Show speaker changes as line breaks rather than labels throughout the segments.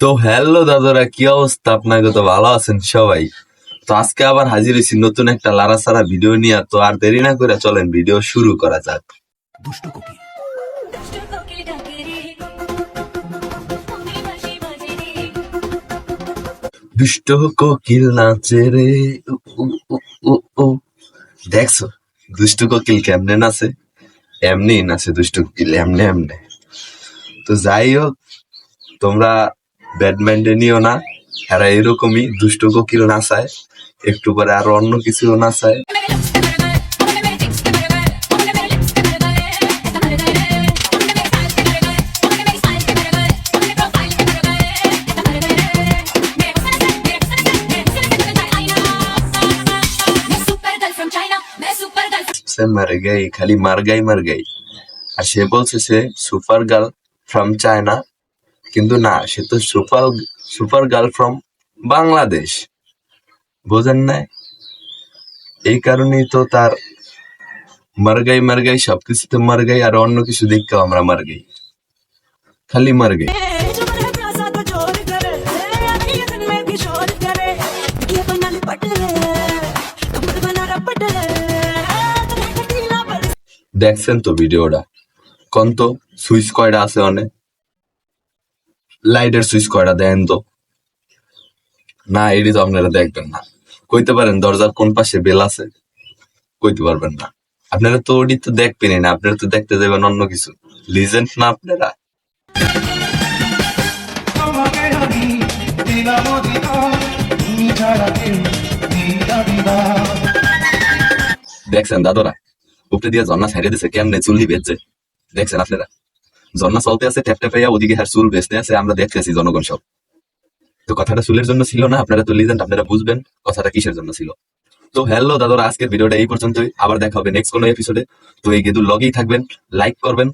তো হ্যালো দাদারা, কি অবস্থা? আপনাকে তো ভালো আছেন সবাই? তো আজকে আবার হাজির হয়েছি নতুন একটা লারাসারা ভিডিও নিয়ে। তো আর দেরি না করে চলেন ভিডিও শুরু করা যাক।
দুষ্টু কোকিল
দুষ্ট কোকিল নাচে রে, উ, উ, উ, উ, উ। দেখছো দুষ্ট কোকিল কেমনে নাচে? এমনি নাচে দুষ্ট কোকিল, এমনে এমনে। তো যাই হোক, তোমরা ব্যাডমিন্টন নিও না, এরা এরকমই দুষ্ট কোকিল নাচায়, একটু পরে আরো অন্য কিছু নাচায়। সে মার গাই, খালি মার গাই। আর সে বলছে সে সুপার গার্ল ফ্রম চায়না, কিন্তু না, সে তো সুপার গার্ল ফ্রম বাংলাদেশ। বোঝেন না? এই কারণেই তো তার মার গাই, সবকিছুতে মার গাই, আর অন্য কিছু দেখতেও আমরা মার গাই, খালি মার গাই। দেখছেন তো ভিডিওটা? কোন তো সুইচ কয়টা আছে? অনেক লাইটের সুইচ কয়টা দেন তো? না, এটি তো আপনারা দেখবেন না। কইতে পারেন দরজার কোন পাশে বেল আছে? কইতে পারবেন না। আপনারা তো ওটি তো দেখবেনই না, আপনারা তো দেখতে যাবেন অন্য কিছু। লিজেন্ড না আপনারা?
তোমাকে আমি দিলাম অধিকার, তুমি ছাড়া কেউ নেই দাবিদার।
দেখছেন দাদরা, উপরে দিয়ে ঝর্ণা ছাড়িয়ে দিছে, কেমনে চুল বেচছে দেখছেন আপনারা? ঝর্ণা চলতে আছে ট্যাপ ট্যাপাইয়া, ওদিকে হ্যার চুল বেচতে আছে, আমরা দেখতেছি জনগণ সব। তো কথাটা চুলের জন্য ছিল না, আপনারা তো লিজেন্ড, আপনারা বুঝবেন কথাটা কিসের জন্য ছিল। তো হ্যালো দাদারা, আজকের ভিডিওটা এই পর্যন্তই, আবার দেখা হবে নেক্সট কোনো এপিসোডে। তো এই গেদুর লগেই থাকবেন, লাইক করবেন,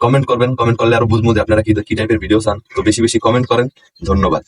কমেন্ট করবেন, কমেন্ট করলে আরো বুঝবো যে আপনারা কি কি টাইপের ভিডিও চান। তো বেশি বেশি কমেন্ট করেন। ধন্যবাদ।